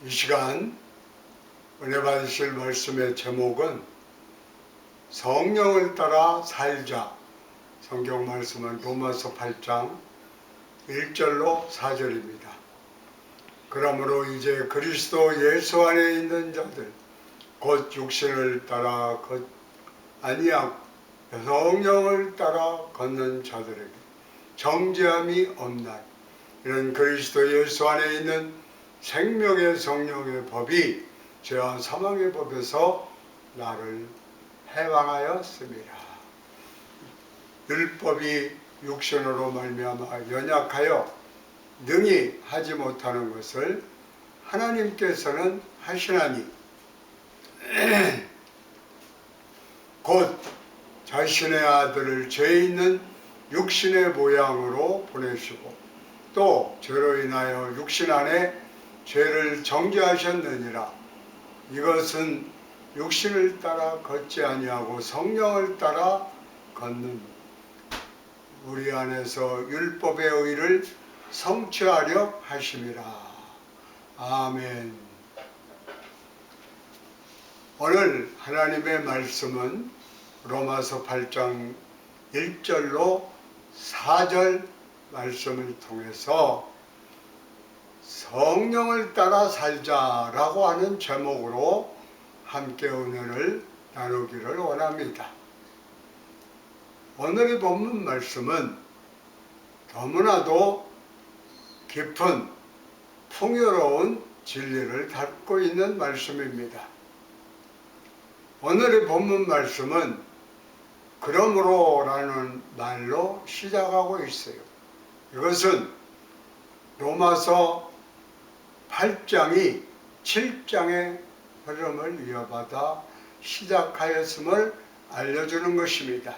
이 시간 은혜 받으실 말씀의 제목은 성령을 따라 살자. 성경 말씀은 로마서 8장 1절로 4절입니다. 그러므로 이제 그리스도 예수 안에 있는 자들 곧 육신을 따라 아니하고 성령을 따라 걷는 자들에게 정죄함이 없나니 이런 그리스도 예수 안에 있는 생명의 성령의 법이 죄와 사망의 법에서 나를 해방하였습니다. 율법이 육신으로 말미암아 연약하여 능히 하지 못하는 것을 하나님께서는 하시나니 곧 자신의 아들을 죄 있는 육신의 모양으로 보내시고 또 죄로 인하여 육신 안에 죄를 정죄하셨느니라. 이것은 육신을 따라 걷지 아니하고 성령을 따라 걷는 우리 안에서 율법의 의를 성취하려 하심이라. 아멘. 오늘 하나님의 말씀은 로마서 8장 1절로 4절 말씀을 통해서 성령을 따라 살자라고 하는 제목으로 함께 은혜를 나누기를 원합니다. 오늘의 본문 말씀은 너무나도 깊은 풍요로운 진리를 담고 있는 말씀입니다. 오늘의 본문 말씀은 그러므로라는 말로 시작하고 있어요. 이것은 로마서 8장이 7장의 흐름을 이어받아 시작하였음을 알려주는 것입니다.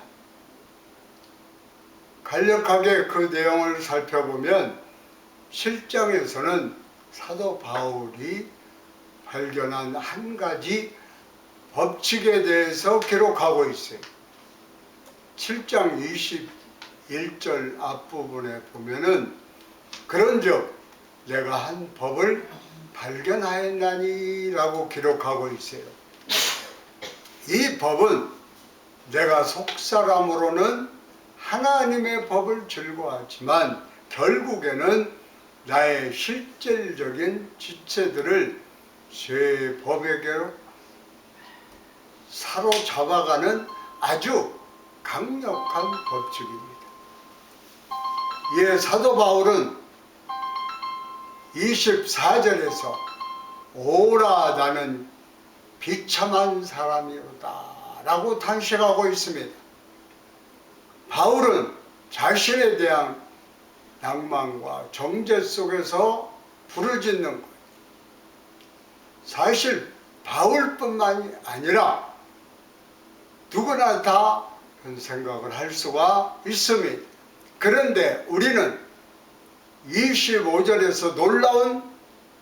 간략하게 그 내용을 살펴보면 7장에서는 사도 바울이 발견한 한 가지 법칙에 대해서 기록하고 있어요. 7장 21절 앞부분에 보면은 그런즉 내가 한 법을 발견하였나니 라고 기록하고 있어요. 이 법은 내가 속사람으로는 하나님의 법을 즐거워하지만 결국에는 나의 실질적인 지체들을 죄의 법에게로 사로잡아가는 아주 강력한 법칙입니다. 이에 사도 바울은 24절에서 오라 나는 비참한 사람이로다 라고 탄식하고 있습니다. 바울은 자신에 대한 낭만과 정죄 속에서 부르짖는 거예요. 사실 바울뿐만이 아니라 누구나 다 그런 생각을 할 수가 있습니다. 그런데 우리는 25절에서 놀라운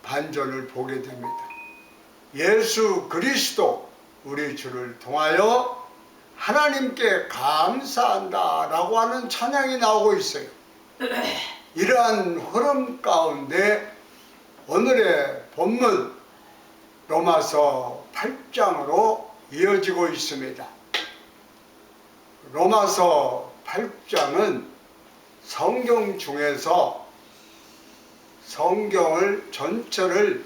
반전을 보게 됩니다. 예수 그리스도 우리 주를 통하여 하나님께 감사한다 라고 하는 찬양이 나오고 있어요. 이러한 흐름 가운데 오늘의 본문 로마서 8장으로 이어지고 있습니다. 로마서 8장은 성경 중에서 성경을 전체를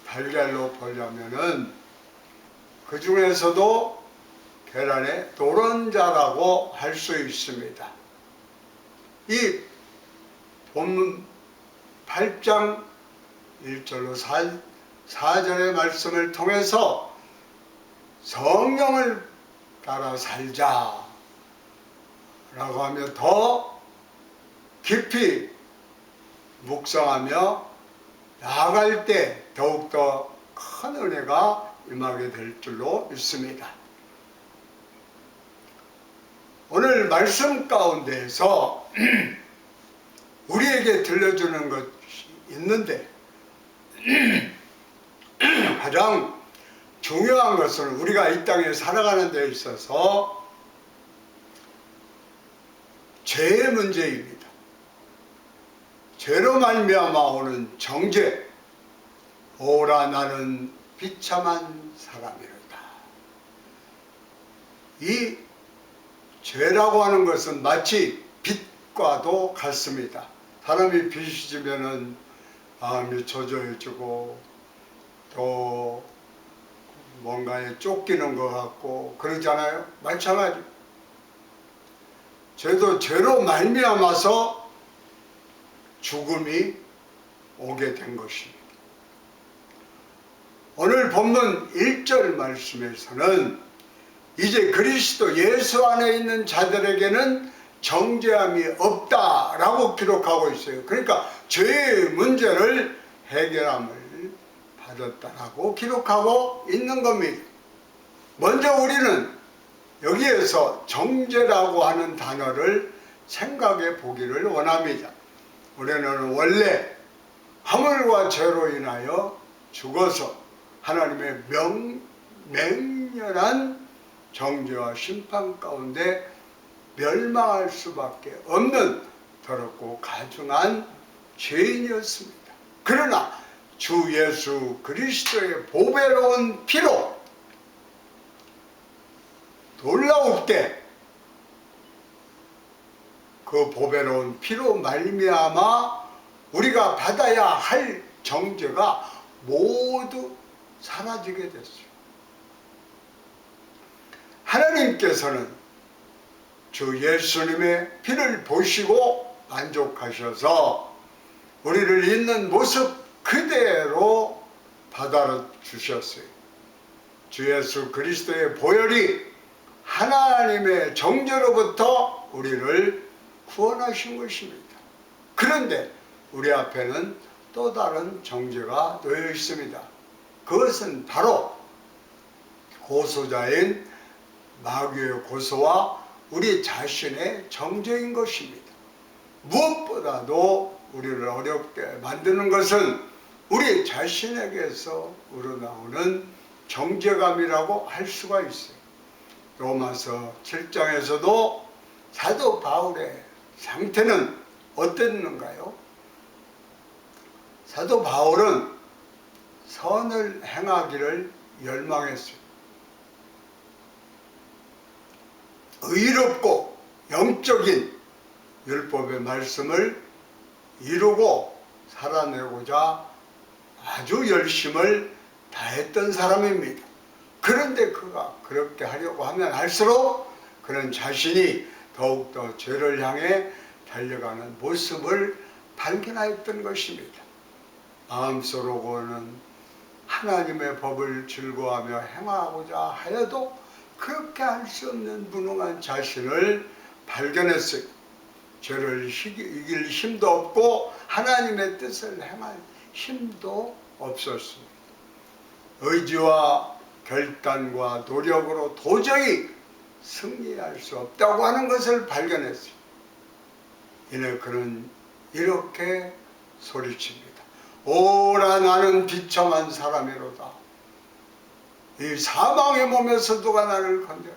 달걀로 보려면은 그 중에서도 계란의 노른자라고 할 수 있습니다. 이 본문 8장 1절로 4절의 말씀을 통해서 성령을 따라 살자 라고 하며 더 깊이 묵상하며 나아갈 때 더욱더 큰 은혜가 임하게 될 줄로 믿습니다. 오늘 말씀 가운데에서 우리에게 들려주는 것이 있는데 가장 중요한 것은 우리가 이 땅에 살아가는 데 있어서 죄의 문제입니다. 죄로 말미암아 오는 정죄, 오라 나는 비참한 사람이로다. 이 죄라고 하는 것은 마치 빛과도 같습니다. 사람이 빛이 지면은 마음이 초조해지고 또 뭔가에 쫓기는 것 같고 그러잖아요. 마찬가지. 죄도 죄로 말미암아서 죽음이 오게 된 것입니다. 오늘 본문 1절 말씀에서는 이제 그리스도 예수 안에 있는 자들에게는 정죄함이 없다라고 기록하고 있어요. 그러니까 죄의 문제를 해결함을 받았다라고 기록하고 있는 겁니다. 먼저 우리는 여기에서 정죄라고 하는 단어를 생각해 보기를 원합니다. 우리는 원래 허물과 죄로 인하여 죽어서 하나님의 맹렬한 정죄와 심판 가운데 멸망할 수밖에 없는 더럽고 가증한 죄인이었습니다. 그러나 주 예수 그리스도의 보배로운 피로 놀라웁게 그 보배로운 피로 말미암아 우리가 받아야 할 정죄가 모두 사라지게 됐어요. 하나님께서는 주 예수님의 피를 보시고 만족하셔서 우리를 있는 모습 그대로 받아주셨어요. 주 예수 그리스도의 보혈이 하나님의 정죄로부터 우리를 구원하신 것입니다. 그런데 우리 앞에는 또 다른 정죄가 놓여 있습니다. 그것은 바로 고소자인 마귀의 고소와 우리 자신의 정죄인 것입니다. 무엇보다도 우리를 어렵게 만드는 것은 우리 자신에게서 우러나오는 정죄감이라고 할 수가 있어요. 로마서 7장에서도 사도 바울의 상태는 어땠는가요? 사도 바울은 선을 행하기를 열망했어요. 의롭고 영적인 율법의 말씀을 이루고 살아내고자 아주 열심을 다했던 사람입니다. 그런데 그가 그렇게 하려고 하면 할수록 그는 자신이 더욱더 죄를 향해 달려가는 모습을 발견하였던 것입니다. 마음속으로는 하나님의 법을 즐거워하며 행하고자 하여도 그렇게 할 수 없는 무능한 자신을 발견했어요. 죄를 이길 힘도 없고 하나님의 뜻을 행할 힘도 없었습니다. 의지와 결단과 노력으로 도저히 승리할 수 없다고 하는 것을 발견했어요. 이내 그는 이렇게 소리칩니다. 오라 나는 비참한 사람이로다. 이 사망의 몸에서 누가 나를 건져내리.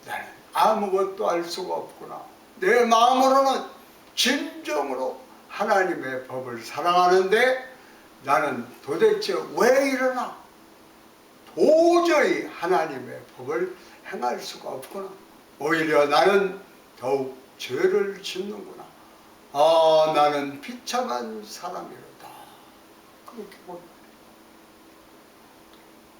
나는 아무것도 알 수가 없구나. 내 마음으로는 진정으로 하나님의 법을 사랑하는데 나는 도대체 왜 이러나? 도저히 하나님의 법을 행할 수가 없구나. 오히려 나는 더욱 죄를 짓는구나. 나는 비참한 사람이로다. 그렇게 봅니다.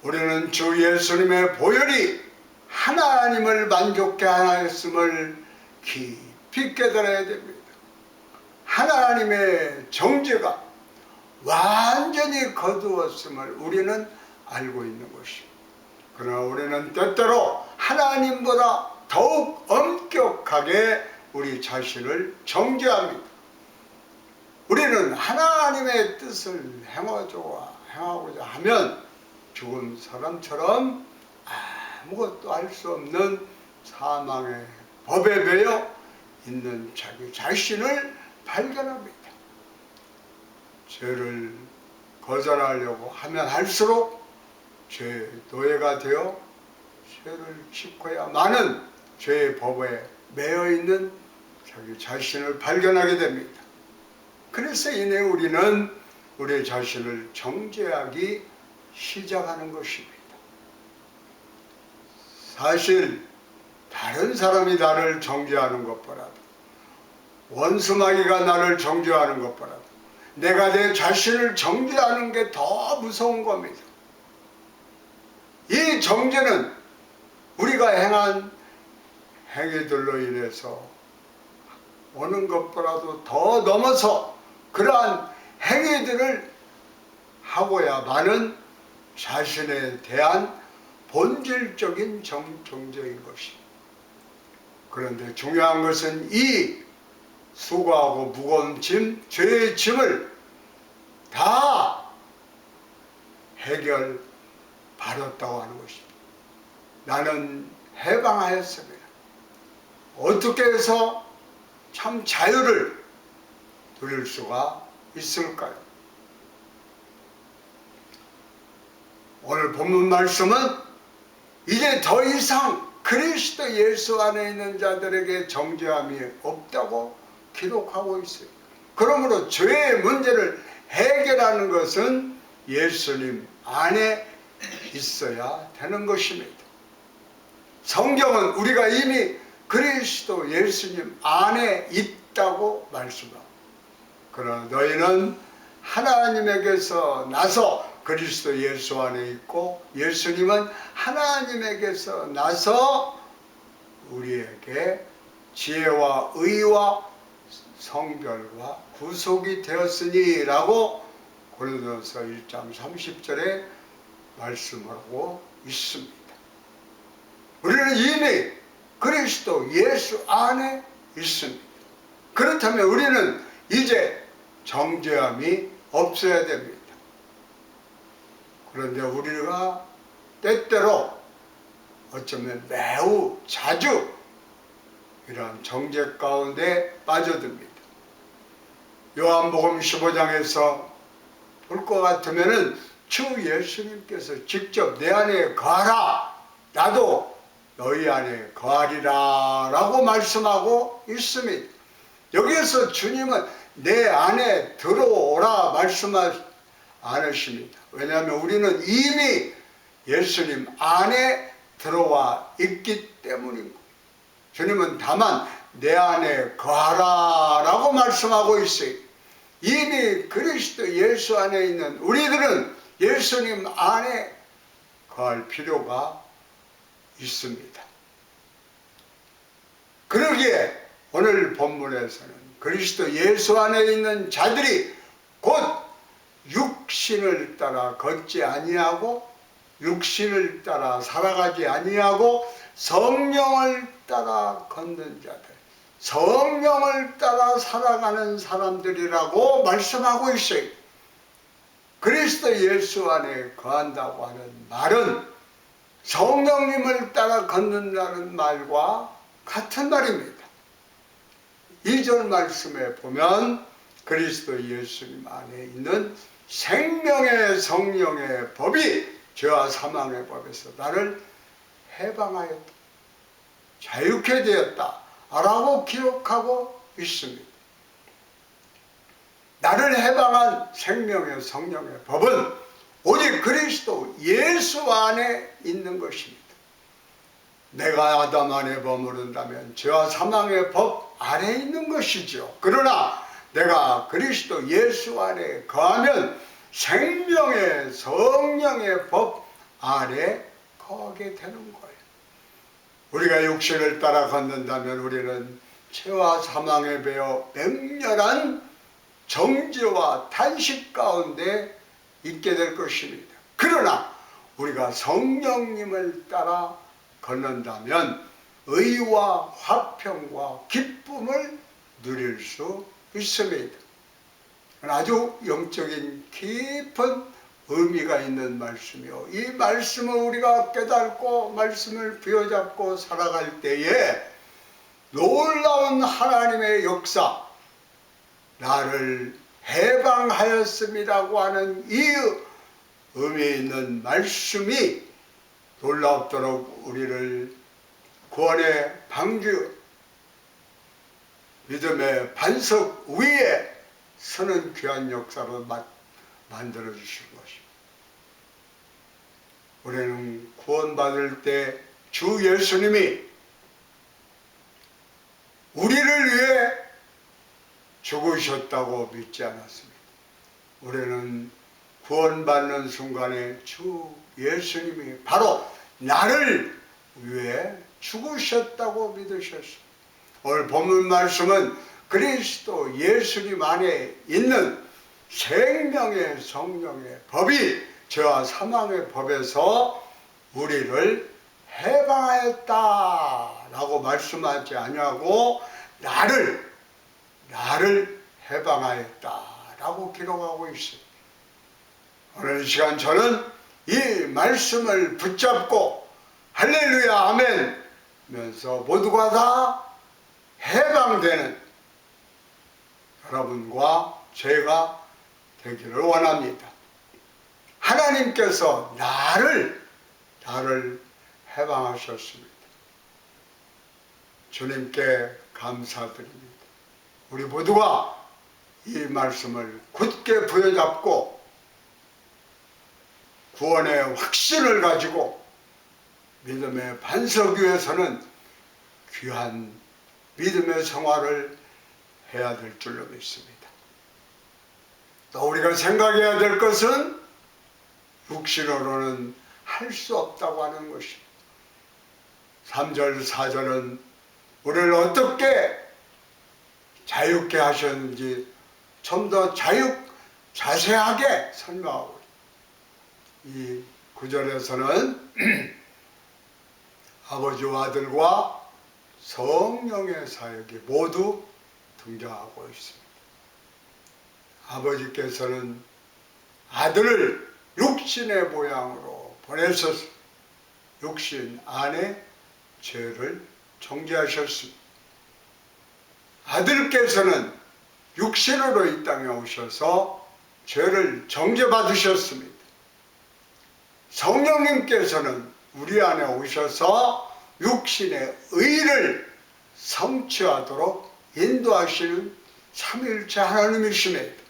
우리는 주 예수님의 보혈이 하나님을 만족케 하였음을 깊이 깨달아야 됩니다. 하나님의 정죄가 완전히 거두었음을 우리는 알고 있는 것입니다. 그러나 우리는 때때로 하나님보다 더욱 엄격하게 우리 자신을 정죄합니다. 우리는 하나님의 뜻을 행하고자 하면 죽은 사람처럼 아무것도 알 수 없는 사망의 법에 매여 있는 자기 자신을 발견합니다. 죄를 거절하려고 하면 할수록 죄의 노예가 되어 죄를 짓고야 많은 죄의 법에 매여 있는 자기 자신을 발견하게 됩니다. 그래서 이내 우리는 우리 자신을 정죄하기 시작하는 것입니다. 사실 다른 사람이 나를 정죄하는 것보다도, 원수마귀가 나를 정죄하는 것보다도 내가 내 자신을 정죄하는 게 더 무서운 겁니다. 이 정죄는 우리가 행한 행위들로 인해서 오는 것보다도 더 넘어서 그러한 행위들을 하고야만은 자신에 대한 본질적인 정죄인 것입니다. 그런데 중요한 것은 이 수고하고 무거운 짐, 죄의 짐을 다 해결받았다고 하는 것입니다. 나는 해방하였습니다. 어떻게 해서 참 자유를 누릴 수가 있을까요? 오늘 본문 말씀은 이제 더 이상 그리스도 예수 안에 있는 자들에게 정죄함이 없다고 기록하고 있어요. 그러므로 죄의 문제를 해결하는 것은 예수님 안에 있어야 되는 것입니다. 성경은 우리가 이미 그리스도 예수님 안에 있다고 말씀합니다. 그러나 너희는 하나님에게서 나서 그리스도 예수 안에 있고 예수님은 하나님에게서 나서 우리에게 지혜와 의와 성별과 구속이 되었으니 라고 고린도서 1장 30절에 말씀하고 있습니다. 우리는 이미 그리스도 예수 안에 있습니다. 그렇다면 우리는 이제 정죄함이 없어야 됩니다. 그런데 우리가 때때로 어쩌면 매우 자주 이러한 정죄 가운데 빠져듭니다. 요한복음 15장에서 볼 것 같으면은 주 예수님께서 직접 내 안에 거하라, 나도 너희 안에 거하리라 라고 말씀하고 있습니다. 여기에서 주님은 내 안에 들어오라 말씀하지 않으십니다. 왜냐하면 우리는 이미 예수님 안에 들어와 있기 때문입니다. 주님은 다만 내 안에 거하라 라고 말씀하고 있어요. 이미 그리스도 예수 안에 있는 우리들은 예수님 안에 거할 필요가 있습니다. 그러기에 오늘 본문에서는 그리스도 예수 안에 있는 자들이 곧 육신을 따라 걷지 아니하고 육신을 따라 살아가지 아니하고 성령을 따라 걷는 자들, 성령을 따라 살아가는 사람들이라고 말씀하고 있어요. 그리스도 예수 안에 거한다고 하는 말은 성령님을 따라 걷는다는 말과 같은 말입니다. 2절 말씀에 보면 그리스도 예수님 안에 있는 생명의 성령의 법이 죄와 사망의 법에서 나를 해방하였다, 자유케 되었다 라고 기록하고 있습니다. 나를 해방한 생명의 성령의 법은 오직 그리스도 예수 안에 있는 것입니다. 내가 아담 안에 머무른다면 죄와 사망의 법 안에 있는 것이죠. 그러나 내가 그리스도 예수 안에 거하면 생명의 성령의 법 안에 거하게 되는 거예요. 우리가 육신을 따라 걷는다면 우리는 죄와 사망에 배어 맹렬한 정죄와 탄식 가운데 있게 될 것입니다. 그러나 우리가 성령님을 따라 걷는다면 의와 화평과 기쁨을 누릴 수 있습니다. 아주 영적인 깊은 의미가 있는 말씀이요. 이 말씀을 우리가 깨닫고 말씀을 부여잡고 살아갈 때에 놀라운 하나님의 역사, 나를 해방하였음이라고 하는 이 의미 있는 말씀이 놀랍도록 우리를 구원의 방주, 믿음의 반석 위에 서는 귀한 역사로 만들어 주신 것입니다. 우리는 구원받을 때 주 예수님이 우리를 위해 죽으셨다고 믿지 않았습니다. 우리는 구원받는 순간에 주 예수님이 바로 나를 위해 죽으셨다고 믿으셨습니다. 오늘 본문 말씀은 그리스도 예수님 안에 있는 생명의 성령의 법이 죄와 사망의 법에서 우리를 해방하였다라고 말씀하지 아니하고 나를 해방하였다라고 기록하고 있습니다. 오늘 이 시간 저는 이 말씀을 붙잡고 할렐루야 아멘 하면서 모두가 다 해방되는 여러분과 제가 되기를 원합니다. 하나님께서 나를 해방하셨습니다. 주님께 감사드립니다. 우리 모두가 이 말씀을 굳게 부여잡고 구원의 확신을 가지고 믿음의 반석 위에서는 귀한 믿음의 생활을 해야 될 줄로 믿습니다. 또 우리가 생각해야 될 것은 육신으로는 할 수 없다고 하는 것입니다. 3절 4절은 우리를 어떻게 자유케 하셨는지 좀 더 자세하게 설명하고 이 9절에서는 아버지와 아들과 성령의 사역이 모두 등장하고 있습니다. 아버지께서는 아들을 육신의 모양으로 보내셔서 육신 안에 죄를 정죄하셨습니다. 아들께서는 육신으로 이 땅에 오셔서 죄를 정죄받으셨습니다. 성령님께서는 우리 안에 오셔서 육신의 의를 성취하도록 인도하시는 삼위일체 하나님이십니다.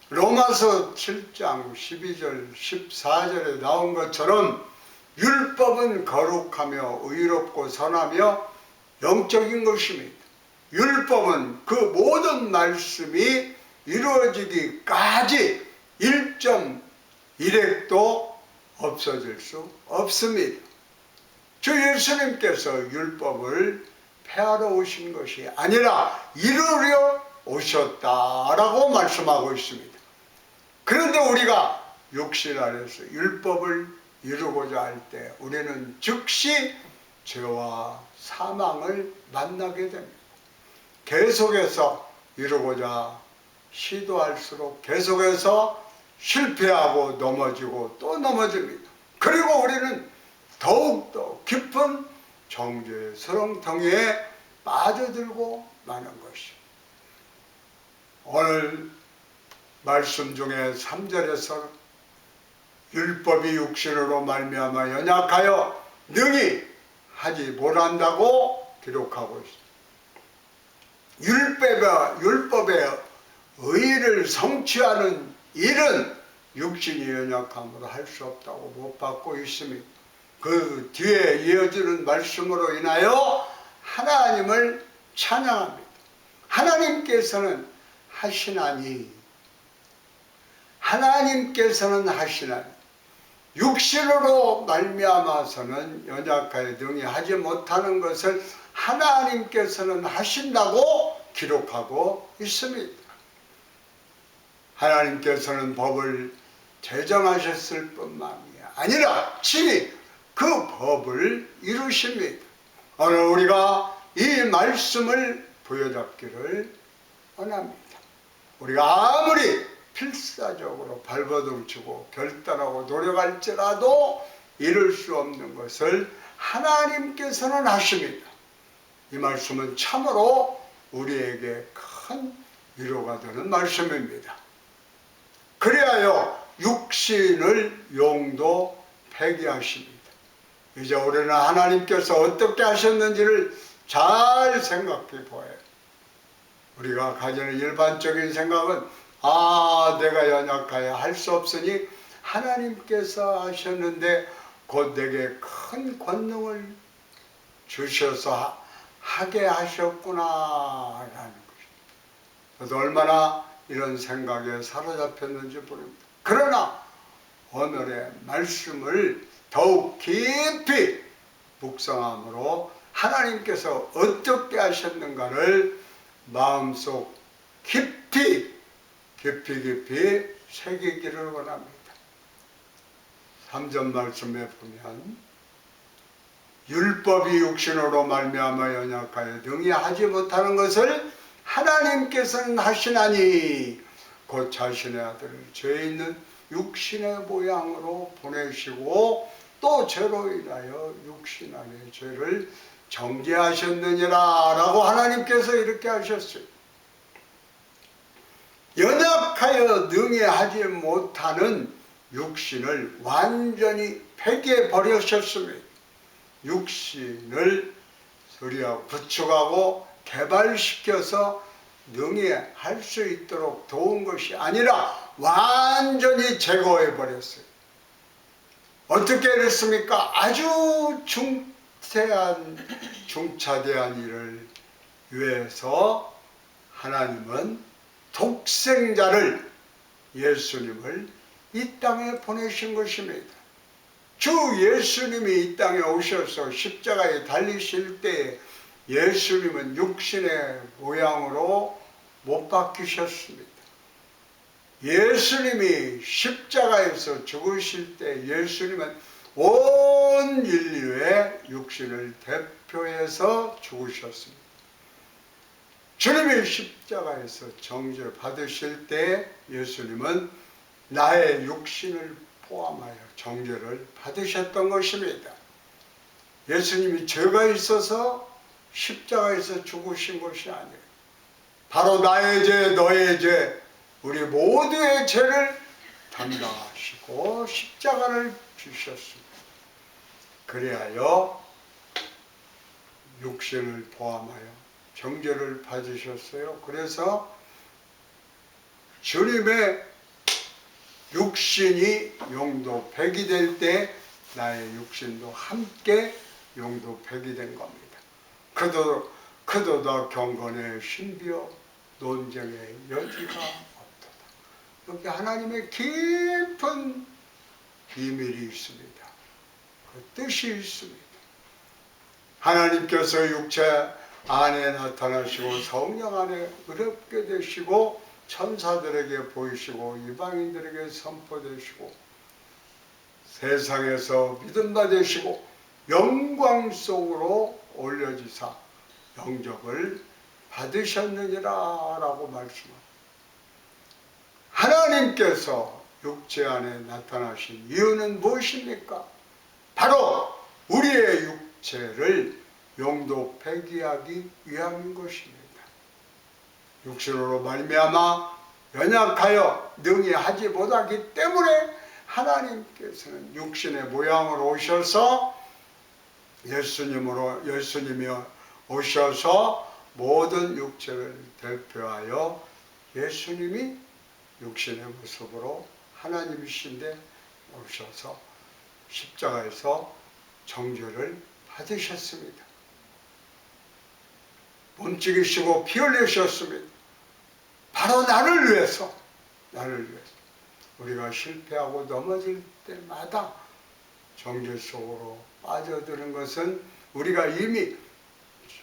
로마서 7장 12절 14절에 나온 것처럼 율법은 거룩하며 의롭고 선하며 영적인 것입니다. 율법은 그 모든 말씀이 이루어지기까지 1.1획도 없어질 수 없습니다. 주 예수님께서 율법을 폐하러 오신 것이 아니라 이루려 오셨다라고 말씀하고 있습니다. 그런데 우리가 육신 안에서 율법을 이루고자 할 때 우리는 즉시 죄와 사망을 만나게 됩니다. 계속해서 이루고자 시도할수록 계속해서 실패하고 넘어지고 또 넘어집니다. 그리고 우리는 더욱더 깊은 정죄의 수렁텅이에 빠져들고 마는 것입니다. 오늘 말씀 중에 3절에서 율법이 육신으로 말미암아 연약하여 능히 하지 못한다고 기록하고 있습니다. 율법의 의의를 성취하는 일은 육신이 연약함으로 할 수 없다고 못 받고 있습니다. 그 뒤에 이어지는 말씀으로 인하여 하나님을 찬양합니다. 하나님께서는 하시나니 육신으로 말미암아서는 연약하여 능히 하지 못하는 것을 하나님께서는 하신다고 기록하고 있습니다. 하나님께서는 법을 제정하셨을 뿐만이 아니라 친히 그 법을 이루십니다. 오늘 우리가 이 말씀을 부여잡기를 원합니다. 우리가 아무리 필사적으로 발버둥치고 결단하고 노력할지라도 이룰 수 없는 것을 하나님께서는 하십니다. 이 말씀은 참으로 우리에게 큰 위로가 되는 말씀입니다. 그리하여 육신을 용도 폐기하십니다. 이제 우리는 하나님께서 어떻게 하셨는지를 잘 생각해 보아요. 우리가 가지는 일반적인 생각은 내가 연약하여 할 수 없으니 하나님께서 하셨는데 곧 내게 큰 권능을 주셔서 하게 하셨구나 라는 것입니다. 저도 얼마나 이런 생각에 사로잡혔는지 모릅니다. 그러나 오늘의 말씀을 더욱 깊이 묵상함으로 하나님께서 어떻게 하셨는가를 마음속 깊이 새기기를 원합니다. 3절 말씀에 보면 율법이 육신으로 말미암아 연약하여 능히 하지 못하는 것을 하나님께서는 하시나니 곧 자신의 아들을 죄 있는 육신의 모양으로 보내시고 또 죄로 인하여 육신 안의 죄를 정죄하셨느니라 라고 하나님께서 이렇게 하셨어요. 연약하여 능히 하지 못하는 육신을 완전히 폐기해 버리셨습니다. 육신을 소리하고 구축하고 개발시켜서 능히 할 수 있도록 도운 것이 아니라 완전히 제거해 버렸어요. 어떻게 했습니까? 아주 중차대한 일을 위해서 하나님은 독생자를, 예수님을 이 땅에 보내신 것입니다. 주 예수님이 이 땅에 오셔서 십자가에 달리실 때 예수님은 육신의 모양으로 못 박히셨습니다. 예수님이 십자가에서 죽으실 때 예수님은 온 인류의 육신을 대표해서 죽으셨습니다. 주님이 십자가에서 정죄 받으실 때 예수님은 나의 육신을 포함하여 정죄를 받으셨던 것입니다. 예수님이 죄가 있어서 십자가에서 죽으신 것이 아니에요. 바로 나의 죄, 너의 죄, 우리 모두의 죄를 담당하시고 십자가를 주셨습니다. 그리하여 육신을 포함하여 정죄를 받으셨어요. 그래서 주님의 육신이 용도 100이 될 때 나의 육신도 함께 용도 100이 된 겁니다. 그도 더 경건의 신비요 논쟁의 여지가 없도다. 여기 하나님의 깊은 비밀이 있습니다. 그 뜻이 있습니다. 하나님께서 육체 안에 나타나시고 성령 안에 의롭게 되시고 천사들에게 보이시고 이방인들에게 선포되시고 세상에서 믿음받으시고 영광 속으로 올려지사 영접을 받으셨느니라 라고 말씀합니다. 하나님께서 육체 안에 나타나신 이유는 무엇입니까? 바로 우리의 육체를 용도 폐기하기 위함인 것입니다. 육신으로 말미암아 연약하여 능히 하지 못하기 때문에 하나님께서는 육신의 모양으로 오셔서 예수님이 오셔서 모든 육체를 대표하여 예수님이 육신의 모습으로 하나님이신데 오셔서 십자가에서 정죄를 받으셨습니다. 몸찍이시고 피 흘리셨습니다. 바로 나를 위해서 우리가 실패하고 넘어질 때마다 정죄 속으로 빠져드는 것은 우리가 이미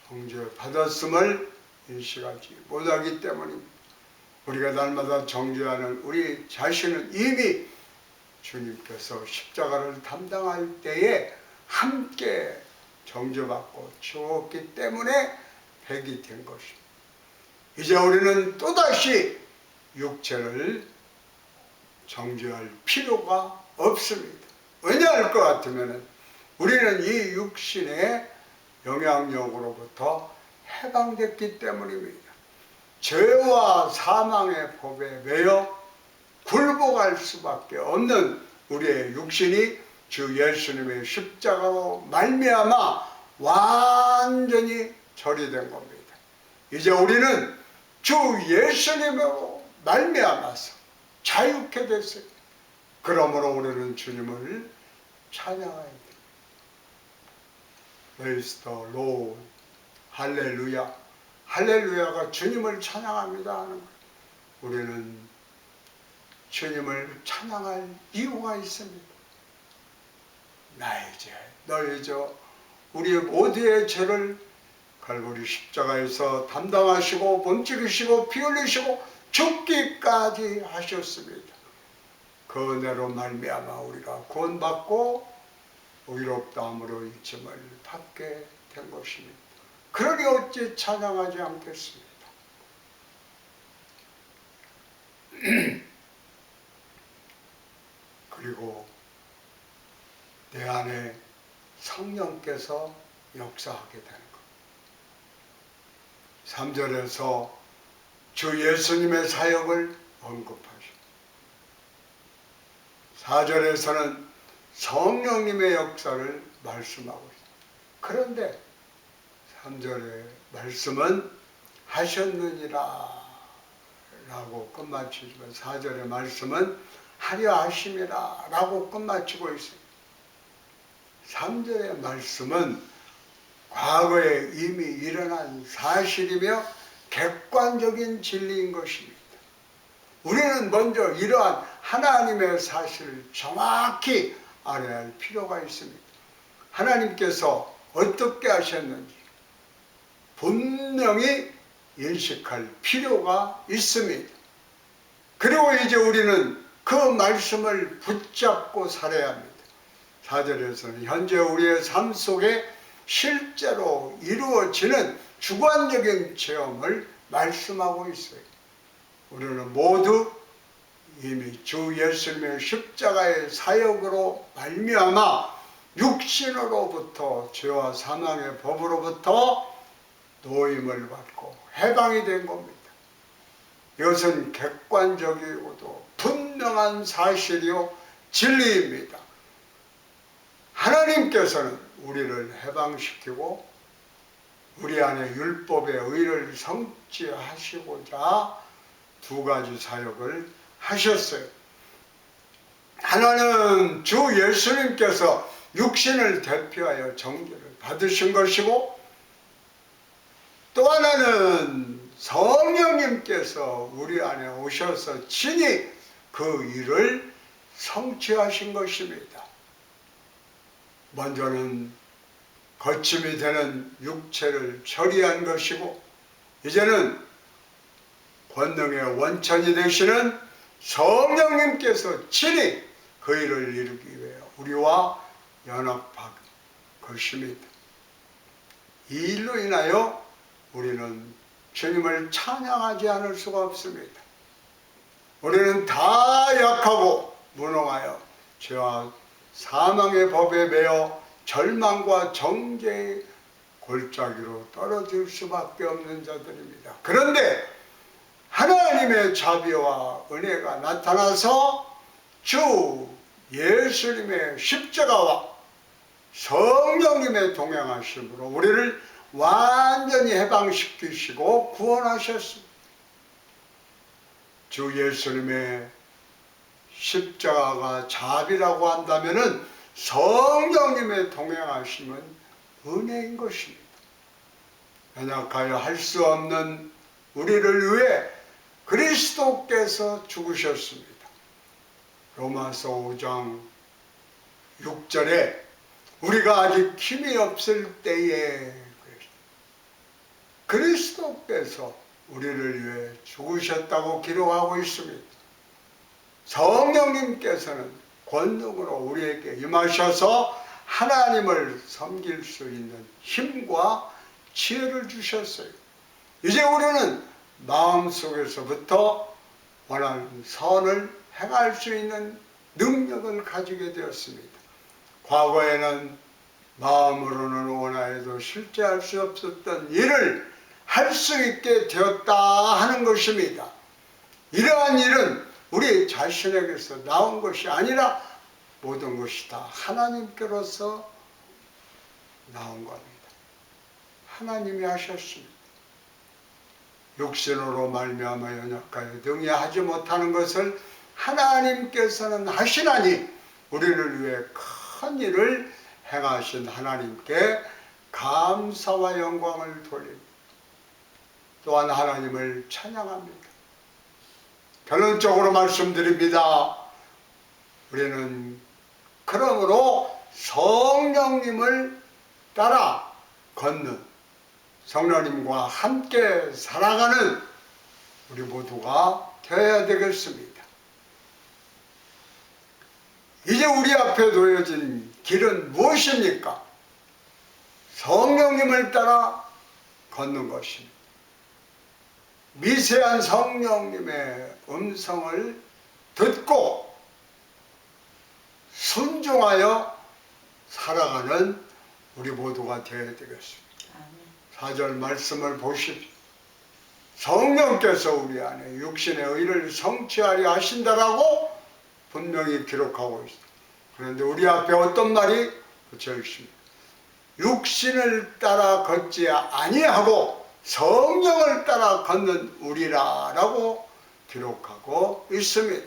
정죄 받았음을 인식하지 못하기 때문입니다. 우리가 날마다 정죄하는 우리 자신은 이미 주님께서 십자가를 담당할 때에 함께 정죄받고 죽었기 때문에 백이 된 것입니다. 이제 우리는 또다시 육체를 정죄할 필요가 없습니다. 왜냐할 것 같으면 우리는 이 육신의 영향력으로부터 해방됐기 때문입니다. 죄와 사망의 법에 매여 굴복할 수밖에 없는 우리의 육신이 주 예수님의 십자가로 말미암아 완전히 처리된 겁니다. 이제 우리는 주 예수님으로 말미암아서 자유케 됐어요. 그러므로 우리는 주님을 찬양해야 돼요. Praise the Lord. 할렐루야. 할렐루야가 주님을 찬양합니다 하는 거예요. 우리는 주님을 찬양할 이유가 있습니다. 나의 죄, 너의 죄, 우리의 모두의 죄를 갈보리 십자가에서 담당하시고 몸찍으시고 피 흘리시고 죽기까지 하셨습니다. 그 은혜로 말미암아 우리가 구원받고 의롭다함으로 일침을 받게 된 것입니다. 그러니 어찌 찬양하지 않겠습니까? 그리고 내 안에 성령께서 역사하게 되는 것. 3절에서 주 예수님의 사역을 언급하시고 4절에서는 성령님의 역사를 말씀하고 있습니다. 그런데 3절의 말씀은 하셨느니라 라고 끝마치지만 4절의 말씀은 하려 하심이라 라고 끝마치고 있습니다. 3절의 말씀은 과거에 이미 일어난 사실이며 객관적인 진리인 것입니다. 우리는 먼저 이러한 하나님의 사실을 정확히 알아야 할 필요가 있습니다. 하나님께서 어떻게 하셨는지 분명히 인식할 필요가 있습니다. 그리고 이제 우리는 그 말씀을 붙잡고 살아야 합니다. 4절에서는 현재 우리의 삶 속에 실제로 이루어지는 주관적인 체험을 말씀하고 있어요. 우리는 모두 이미 주 예수님의 십자가의 사역으로 말미암아 육신으로부터 죄와 사망의 법으로부터 노임을 받고 해방이 된 겁니다. 이것은 객관적이고도 분명한 사실이요 진리입니다. 하나님께서는 우리를 해방시키고 우리 안에 율법의 의를 성취하시고자 두 가지 사역을 하셨어요. 하나는 주 예수님께서 육신을 대표하여 정죄를 받으신 것이고 또 하나는 성령님께서 우리 안에 오셔서 친히 그 일을 성취하신 것입니다. 먼저는 거침이 되는 육체를 처리한 것이고 이제는 권능의 원천이 되시는 성령님께서 친히 그 일을 이루기 위해 우리와 연합한 것입니다. 이 일로 인하여 우리는 주님을 찬양하지 않을 수가 없습니다. 우리는 다 약하고 무능하여 죄와 사망의 법에 매여 절망과 정죄의 골짜기로 떨어질 수밖에 없는 자들입니다. 그런데 하나님의 자비와 은혜가 나타나서 주 예수님의 십자가와 성령님의 동행하심으로 우리를 완전히 해방시키시고 구원하셨습니다. 주 예수님의 십자가가 자비라고 한다면은 성령님의 동행하심은 은혜인 것입니다. 연약하여 할 수 없는 우리를 위해 그리스도께서 죽으셨습니다. 로마서 5장 6절에 우리가 아직 힘이 없을 때에 그리스도께서 우리를 위해 죽으셨다고 기록하고 있습니다. 성령님께서는 권능으로 우리에게 임하셔서 하나님을 섬길 수 있는 힘과 지혜를 주셨어요. 이제 우리는 마음속에서부터 원하는 선을 행할 수 있는 능력을 가지게 되었습니다. 과거에는 마음으로는 원하여도 실제할 수 없었던 일을 할 수 있게 되었다 하는 것입니다. 이러한 일은 우리 자신에게서 나온 것이 아니라 모든 것이 다 하나님께로서 나온 겁니다. 하나님이 하셨습니다. 육신으로 말미암아 연약하여 능히 하지 못하는 것을 하나님께서는 하시나니 우리를 위해 큰 일을 행하신 하나님께 감사와 영광을 돌립니다. 또한 하나님을 찬양합니다. 결론적으로 말씀드립니다. 우리는 그러므로 성령님을 따라 걷는, 성령님과 함께 살아가는 우리 모두가 되어야 되겠습니다. 이제 우리 앞에 놓여진 길은 무엇입니까? 성령님을 따라 걷는 것입니다. 미세한 성령님의 음성을 듣고 순종하여 살아가는 우리 모두가 되어야 되겠습니다. 4절 말씀을 보십시오. 성령께서 우리 안에 육신의 의를 성취하려 하신다라고 분명히 기록하고 있습니다. 그런데 우리 앞에 어떤 말이 붙여 있습니다. 육신을 따라 걷지 아니하고 성령을 따라 걷는 우리라라고 기록하고 있습니다.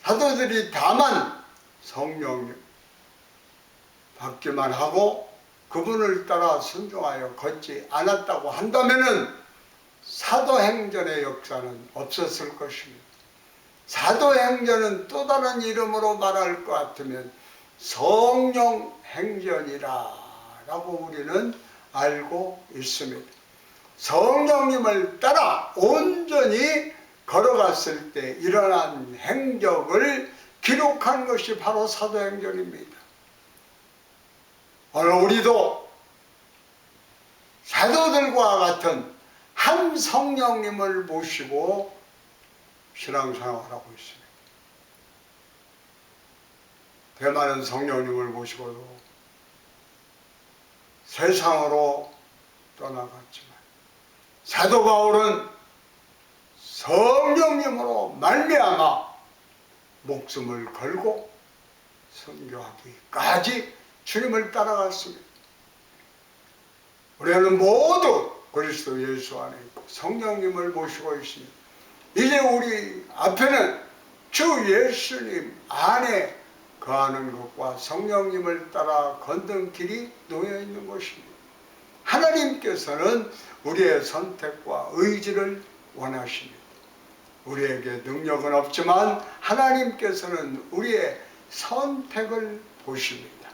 사도들이 다만 성령님 받기만 하고 그분을 따라 순종하여 걷지 않았다고 한다면은 사도행전의 역사는 없었을 것입니다. 사도행전은 또 다른 이름으로 말할 것 같으면 성령행전이라고 우리는 알고 있습니다. 성령님을 따라 온전히 걸어갔을 때 일어난 행적을 기록한 것이 바로 사도행전입니다. 오늘 우리도 사도들과 같은 한 성령님을 모시고 신앙생활을 하고 있습니다. 대만은 성령님을 모시고도 세상으로 떠나갔지만 사도 바울은 성령님으로 말미암아 목숨을 걸고 선교하기까지 주님을 따라갔습니다. 우리는 모두 그리스도 예수 안에 있고 성령님을 모시고 있습니다. 이제 우리 앞에는 주 예수님 안에 거하는 것과 성령님을 따라 걷는 길이 놓여 있는 것입니다. 하나님께서는 우리의 선택과 의지를 원하십니다. 우리에게 능력은 없지만 하나님께서는 우리의 선택을 보십니다.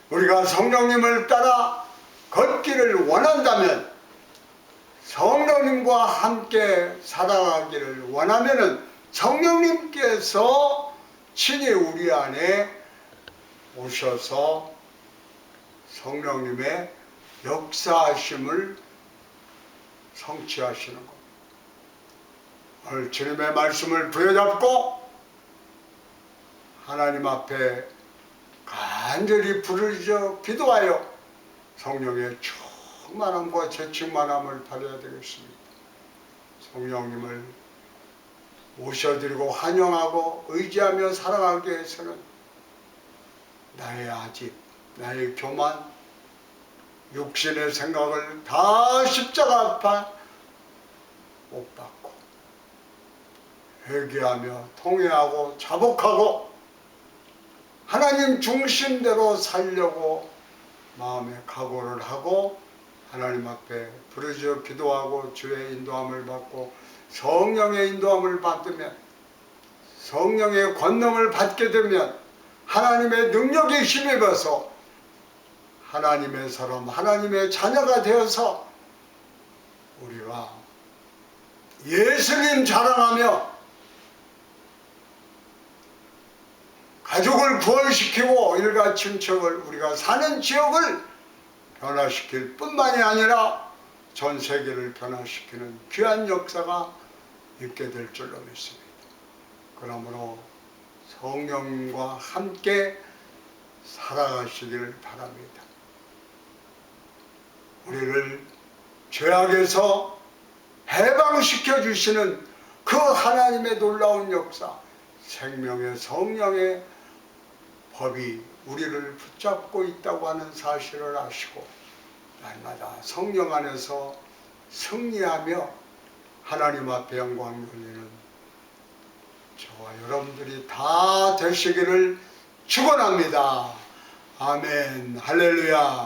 우리가 성령님을 따라 걷기를 원한다면, 성령님과 함께 살아가기를 원하면은 성령님께서 친히 우리 안에 오셔서 성령님의 역사하심을 성취하시는 것. 오늘 주님의 말씀을 부여잡고 하나님 앞에 간절히 부르짖어 기도하여 성령의 충만함과 재충만함을 받아야 되겠습니다. 성령님을 모셔드리고 환영하고 의지하며 살아가기 위해서는 나의 아집, 나의 교만, 육신의 생각을 다 십자가 앞에 못 박고 회개하며 통회하고 자복하고 하나님 중심대로 살려고 마음에 각오를 하고 하나님 앞에 부르짖어 기도하고 주의 인도함을 받고 성령의 인도함을 받으면, 성령의 권능을 받게 되면 하나님의 능력에 힘입어서 하나님의 사람, 하나님의 자녀가 되어서 우리가 예수님 자랑하며 가족을 부활시키고 일가 친척을, 우리가 사는 지역을 변화시킬 뿐만이 아니라 전 세계를 변화시키는 귀한 역사가 있게 될 줄로 믿습니다. 그러므로 성령과 함께 살아가시기를 바랍니다. 우리를 죄악에서 해방시켜 주시는 그 하나님의 놀라운 역사, 생명의 성령의 법이 우리를 붙잡고 있다고 하는 사실을 아시고 날마다 성령 안에서 승리하며 하나님 앞에 영광 돌리는 저와 여러분들이 다 되시기를 축원합니다. 아멘. 할렐루야.